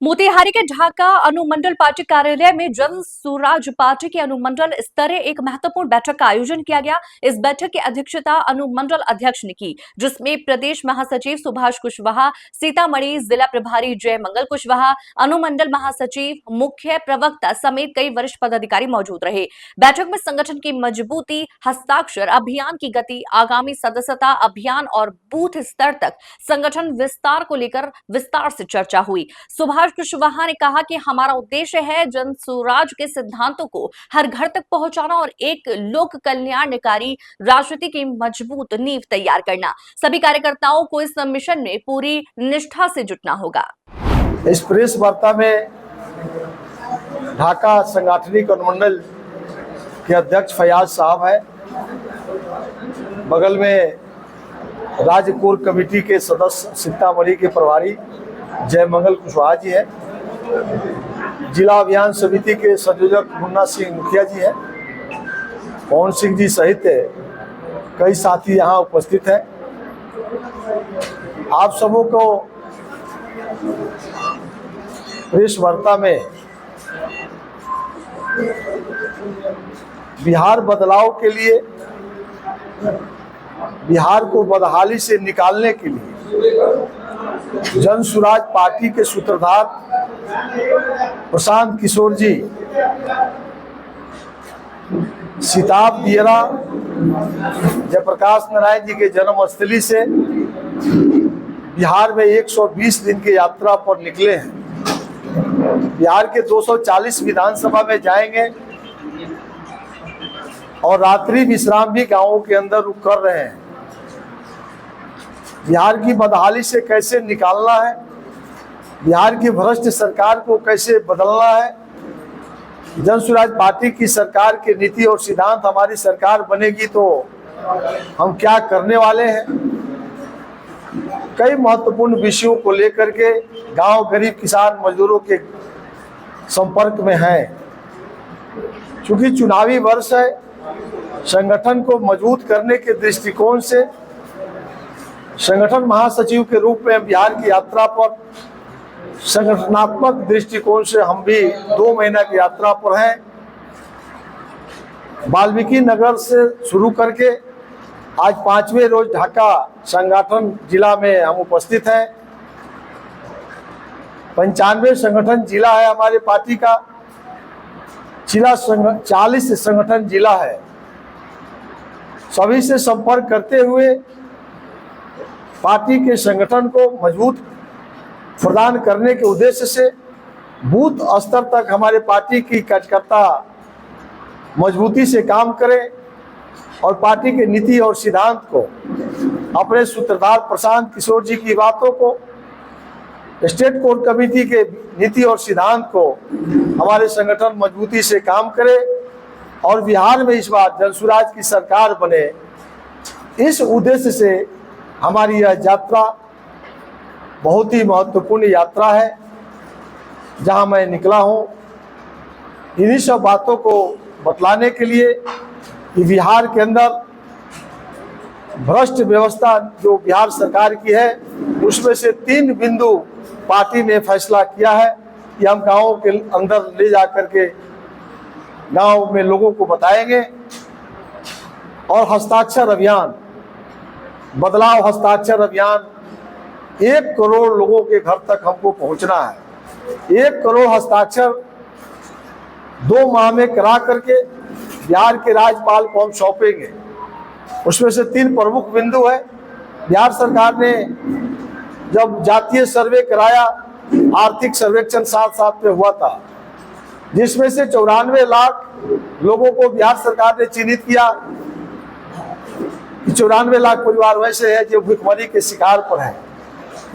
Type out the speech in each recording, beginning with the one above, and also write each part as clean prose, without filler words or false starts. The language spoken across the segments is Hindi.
मोतिहारी के ढाका अनुमंडल पार्टी कार्यालय में जन स्वराज पार्टी की अनुमंडल स्तरीय एक महत्वपूर्ण बैठक का आयोजन किया गया। इस बैठक की अध्यक्षता अनुमंडल अध्यक्ष ने की, जिसमें प्रदेश महासचिव सुभाष कुशवाहा, सीतामढ़ी जिला प्रभारी जय मंगल कुशवाहा, अनुमंडल महासचिव, मुख्य प्रवक्ता समेत कई वरिष्ठ पदाधिकारी मौजूद रहे। बैठक में संगठन की मजबूती, हस्ताक्षर अभियान की गति, आगामी सदस्यता अभियान और बूथ स्तर तक संगठन विस्तार को लेकर विस्तार से चर्चा हुई। सुभाष कुशवाहा ने कहा कि हमारा उद्देश्य है जन स्वराज के सिद्धांतों को हर घर तक पहुंचाना और एक लोक कल्याणकारी राजनीति की मजबूत नींव तैयार करना। सभी कार्यकर्ताओं को इस मिशन में पूरी निष्ठा से जुटना होगा। इस प्रेस वार्ता में ढाका सांगठनिक अनुमंडल के अध्यक्ष फयाज साहब है, बगल में राज्य कोर कमेटी के सदस्य सीतामढ़ी के प्रभारी जय मंगल कुशवाहा जी है, जिला अभियान समिति के संयोजक मुन्ना सिंह मुखिया जी है, पवन सिंह जी सहित कई साथी यहाँ उपस्थित हैं। आप सबों को प्रेस वार्ता में बिहार बदलाव के लिए, बिहार को बदहाली से निकालने के लिए जन स्वराज पार्टी के सूत्रधार प्रशांत किशोर जी सिताब दियरा जयप्रकाश नारायण जी के जन्मस्थली से बिहार में 120 दिन की यात्रा पर निकले हैं। बिहार के 240 विधानसभा में जाएंगे और रात्रि विश्राम भी गांवों के अंदर रुक कर रहे हैं। बिहार की बदहाली से कैसे निकालना है, बिहार की भ्रष्ट सरकार को कैसे बदलना है, जन स्वराज पार्टी की सरकार के नीति और सिद्धांत हमारी सरकार बनेगी तो हम क्या करने वाले हैं, कई महत्वपूर्ण विषयों को लेकर के गांव गरीब किसान मजदूरों के संपर्क में हैं। चूंकि चुनावी वर्ष है, संगठन को मजबूत करने के दृष्टिकोण से संगठन महासचिव के रूप में बिहार की यात्रा पर संगठनात्मक दृष्टिकोण से हम भी 2 महीना की यात्रा पर हैं। वाल्मीकि नगर से शुरू करके आज 5वें रोज ढाका संगठन जिला में हम उपस्थित हैं। 95 संगठन जिला है हमारे पार्टी का, 40 संगठन जिला है। सभी से संपर्क करते हुए पार्टी के संगठन को मजबूत प्रदान करने के उद्देश्य से बूथ स्तर तक हमारे पार्टी की कार्यकर्ता मजबूती से काम करें और पार्टी के नीति और सिद्धांत को, अपने सूत्रधार प्रशांत किशोर जी की बातों को, स्टेट कोर कमेटी के नीति और सिद्धांत को हमारे संगठन मजबूती से काम करे और बिहार में इस बार जन स्वराज की सरकार बने। इस उद्देश्य से हमारी यह यात्रा बहुत ही महत्वपूर्ण यात्रा है। जहां मैं निकला हूं इन्हीं सब बातों को बतलाने के लिए कि बिहार के अंदर भ्रष्ट व्यवस्था जो बिहार सरकार की है, उसमें से 3 बिंदु पार्टी ने फैसला किया है कि हम गाँवों के अंदर ले जा करके गाँव में लोगों को बताएंगे। और हस्ताक्षर अभियान, बदलाव हस्ताक्षर अभियान, 1 करोड़ लोगों के घर तक हमको पहुंचना है। 1 करोड़ हस्ताक्षर 2 माह में करा करके बिहार के राज्यपाल को हम सौंपेंगे। उसमें से 3 प्रमुख बिंदु है। बिहार सरकार ने जब जातीय सर्वे कराया, आर्थिक सर्वेक्षण साथ में हुआ था, जिसमें से 94 लाख लोगों को बिहार सरकार ने चिन्हित किया। 94 लाख परिवार वैसे है जो भुखमरी के शिकार पर है,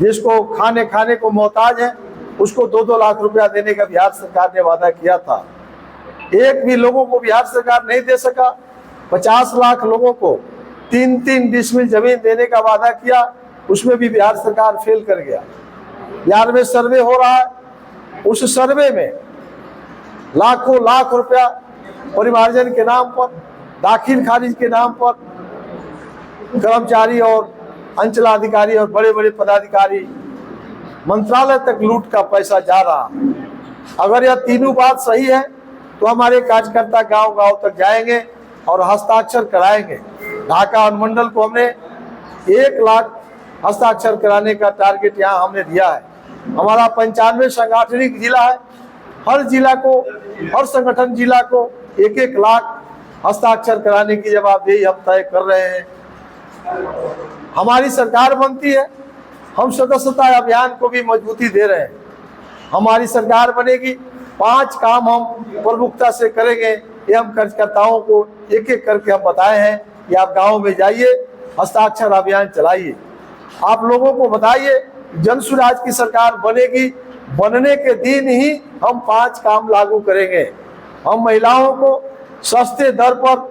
जिसको खाने को मोहताज है, उसको 2-2 लाख रुपया देने का बिहार सरकार ने वादा किया था। एक भी लोगों को बिहार सरकार नहीं दे सका। 50 लाख लोगों को 3-3 डिसमिल जमीन देने का वादा किया, उसमें भी बिहार सरकार फेल कर गया। बिहार में सर्वे हो रहा है, उस सर्वे में लाखों लाख रुपया परिमार्जन के नाम पर, दाखिल खारिज के नाम पर कर्मचारी और अंचलाधिकारी और बड़े बड़े पदाधिकारी मंत्रालय तक लूट का पैसा जा रहा। अगर यह तीनों बात सही है तो हमारे कार्यकर्ता गांव गांव तक जाएंगे और हस्ताक्षर कराएंगे। ढाका अनुमंडल को हमने 1 लाख हस्ताक्षर कराने का टारगेट यहाँ हमने दिया है। हमारा 95 सांगठनिक जिला है। हर जिला को, हर संगठन जिला को 1-1 लाख हस्ताक्षर कराने की जवाबदेही हम तय कर रहे हैं। हमारी सरकार बनती है, हम सदस्यता अभियान को भी मजबूती दे रहे हैं। हमारी सरकार बनेगी, 5 काम हम प्रमुखता से करेंगे। ये हम कार्यकर्ताओं को एक एक करके हम बताए हैं कि आप गाँव में जाइए, हस्ताक्षर अभियान चलाइए। आप लोगों को बताइए जन सुराज की सरकार बनेगी, बनने के दिन ही हम 5 काम लागू करेंगे। हम महिलाओं को सस्ते दर पर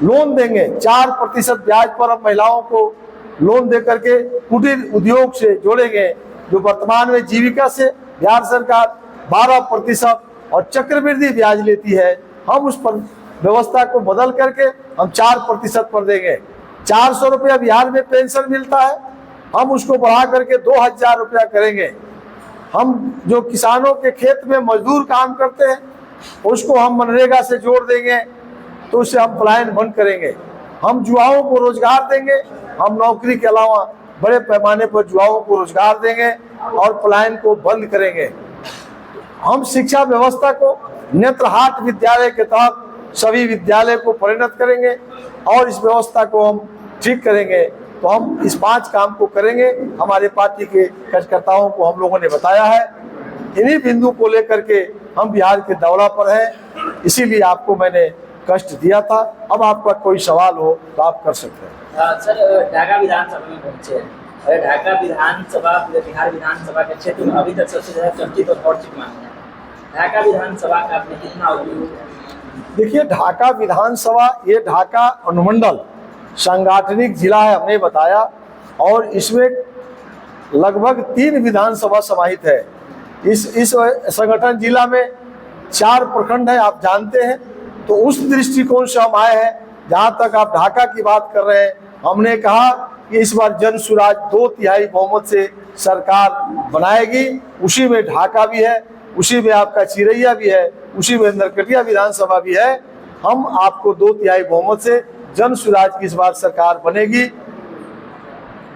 लोन देंगे, 4% ब्याज पर हम महिलाओं को लोन दे करके कुटीर उद्योग से जोड़ेंगे। जो वर्तमान में जीविका से बिहार सरकार 12% और चक्रवृद्धि ब्याज लेती है, हम उस पर व्यवस्था को बदल करके हम 4% पर देंगे। 400 रुपया बिहार में पेंशन मिलता है, हम उसको बढ़ा करके 2000 रुपया करेंगे। हम जो किसानों के खेत में मजदूर काम करते हैं उसको हम मनरेगा से जोड़ देंगे, तो उससे हम पलायन बंद करेंगे। हम युवाओं को रोजगार देंगे, हम नौकरी के अलावा बड़े पैमाने पर युवाओं को रोजगार देंगे और पलायन को बंद करेंगे। हम शिक्षा व्यवस्था को नेत्रहाट विद्यालय के तहत सभी विद्यालय को परिणत करेंगे और इस व्यवस्था को हम ठीक करेंगे। तो हम इस 5 काम को करेंगे। हमारे पार्टी के कार्यकर्ताओं को हम लोगों ने बताया है। इन्हीं बिंदु को लेकर के हम बिहार के दौरा पर हैं, इसीलिए आपको मैंने कष्ट दिया था। अब आपका कोई सवाल हो तो आप कर सकते हैं। सर, ढाका विधानसभा में पहुंचे हैं। ढाका विधानसभा बिहार विधानसभा के क्षेत्र में अभी तक सबसे ज्यादा चर्चित और चर्चित माना है। ढाका विधानसभा का आपने कितना उपयोग? देखिए, ढाका विधानसभा ये ढाका अनुमंडल सांगठनिक जिला है, हमने बताया, और इसमें लगभग 3 विधानसभा समाहित है। इस संगठन जिला में 4 प्रखंड है, आप जानते हैं। तो उस दृष्टिकोण से हम आए हैं। जहाँ तक आप ढाका की बात कर रहे हैं, हमने कहा कि इस बार जन सुराज 2/3 बहुमत से सरकार बनाएगी। उसी में ढाका भी है, उसी में आपका चिरैया भी है, उसी में नरकटिया विधानसभा भी है। हम आपको 2/3 बहुमत से जन सुराज की इस बार सरकार बनेगी।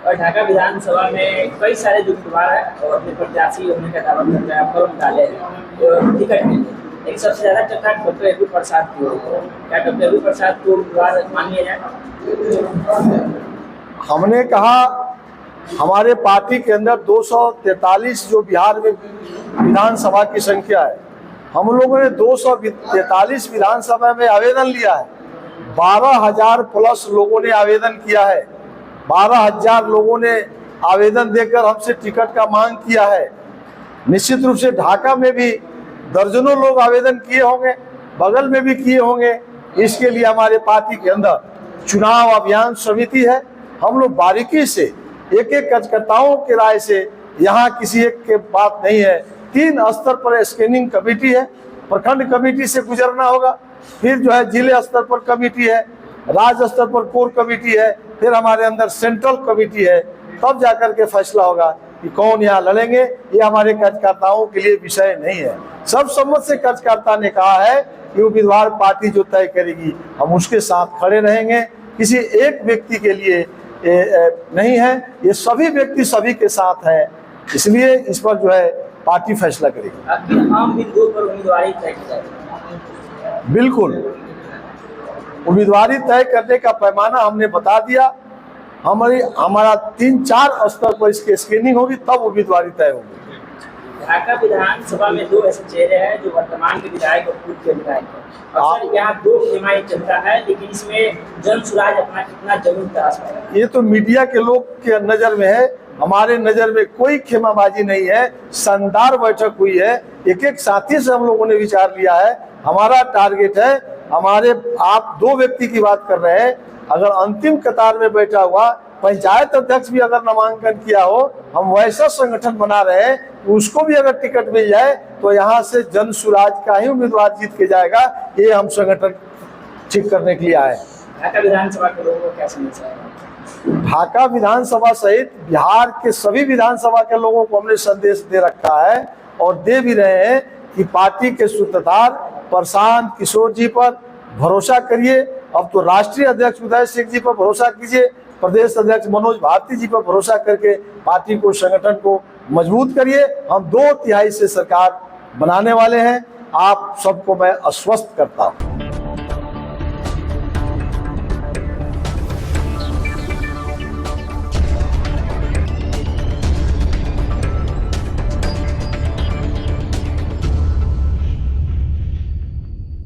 और ढाका विधानसभा में कई सारे जो उम्मीदवार है और अपने प्रत्याशी होने का दावा करते हैं, फॉर्म डाले हैं टिकट में, लेकिन सबसे ज्यादा चर्चा डॉक्टर अबू प्रसाद की हो रही है। क्या डॉक्टर अबू प्रसाद को उम्मीदवार मानिए जाए? हमने कहा हमारे पार्टी के अंदर 243 जो बिहार में विधानसभा की संख्या है, हम लोगों ने 243 विधानसभा में आवेदन लिया है। 12,000 प्लस लोगों ने आवेदन किया है। 12,000 लोगों ने आवेदन देकर हमसे टिकट का मांग किया है। निश्चित रूप से ढाका में भी दर्जनों लोग आवेदन किए होंगे, बगल में भी किए होंगे। इसके लिए हमारे पार्टी के अंदर चुनाव अभियान समिति है। हम लोग बारीकी से एक एक कार्यकर्ताओं के राय से, यहाँ किसी एक के बात नहीं है। 3 स्तर पर स्क्रीनिंग कमेटी है, प्रखंड कमेटी से गुजरना होगा, फिर जो है जिले स्तर पर कमेटी है, राज्य स्तर पर कोर कमेटी है, फिर हमारे अंदर सेंट्रल कमेटी है। तब जाकर के फैसला होगा कि कौन यहाँ लड़ेंगे। ये हमारे कार्यकर्ताओं के लिए विषय नहीं है। सब सम्मत से कार्यकर्ता ने कहा है कि उम्मीदवार पार्टी जो तय करेगी हम उसके साथ खड़े रहेंगे। किसी एक व्यक्ति के लिए नहीं है, ये सभी व्यक्ति सभी के साथ हैं। इसलिए इस पर जो है पार्टी फैसला करेगी। आम बिंदुओं पर उम्मीदवारी तय की जाएगी। बिल्कुल, उम्मीदवारी तय करने का पैमाना हमने बता दिया। हमारा 3-4 स्तर पर इसकी स्क्रीनिंग होगी, तब उम्मीदवारी तय होगी। ढाका विधानसभा में 2 ऐसे चेहरे हैं जो वर्तमान के विधायक और पूर्व के विधायक हैं। अक्सर यहाँ 2 खेमाई चलता है, लेकिन इसमें जन सुराज अपना कितना जरूर तराश है। ये तो मीडिया के लोग के नजर में है, हमारे नजर में कोई खेमाबाजी नहीं है। शानदार बैठक हुई है, एक एक साथी से हम लोगों ने विचार लिया है। हमारा टारगेट है, आप 2 व्यक्ति की बात कर रहे हैं, अगर अंतिम कतार में बैठा हुआ पंचायत अध्यक्ष भी अगर नामांकन किया हो, हम वैसा संगठन बना रहे हैं, उसको भी अगर टिकट मिल जाए तो यहाँ से जन सुराज का ही उम्मीदवार जीत के जाएगा। ये हम संगठन ठीक करने के लिए आए। ढाका विधानसभा के लोगों को क्या समस्या है? ढाका विधानसभा सहित बिहार के सभी विधानसभा के लोगों को हमने संदेश दे रखा है और दे भी रहे हैं कि पार्टी के सूत्रधार प्रशांत किशोर जी पर भरोसा करिए। अब तो राष्ट्रीय अध्यक्ष उदय सिंह जी पर भरोसा कीजिए, प्रदेश अध्यक्ष मनोज भारती जी पर भरोसा करके पार्टी को, संगठन को मजबूत करिए। हम 2 तिहाई से सरकार बनाने वाले हैं। आप सबको मैं आश्वस्त करता हूं।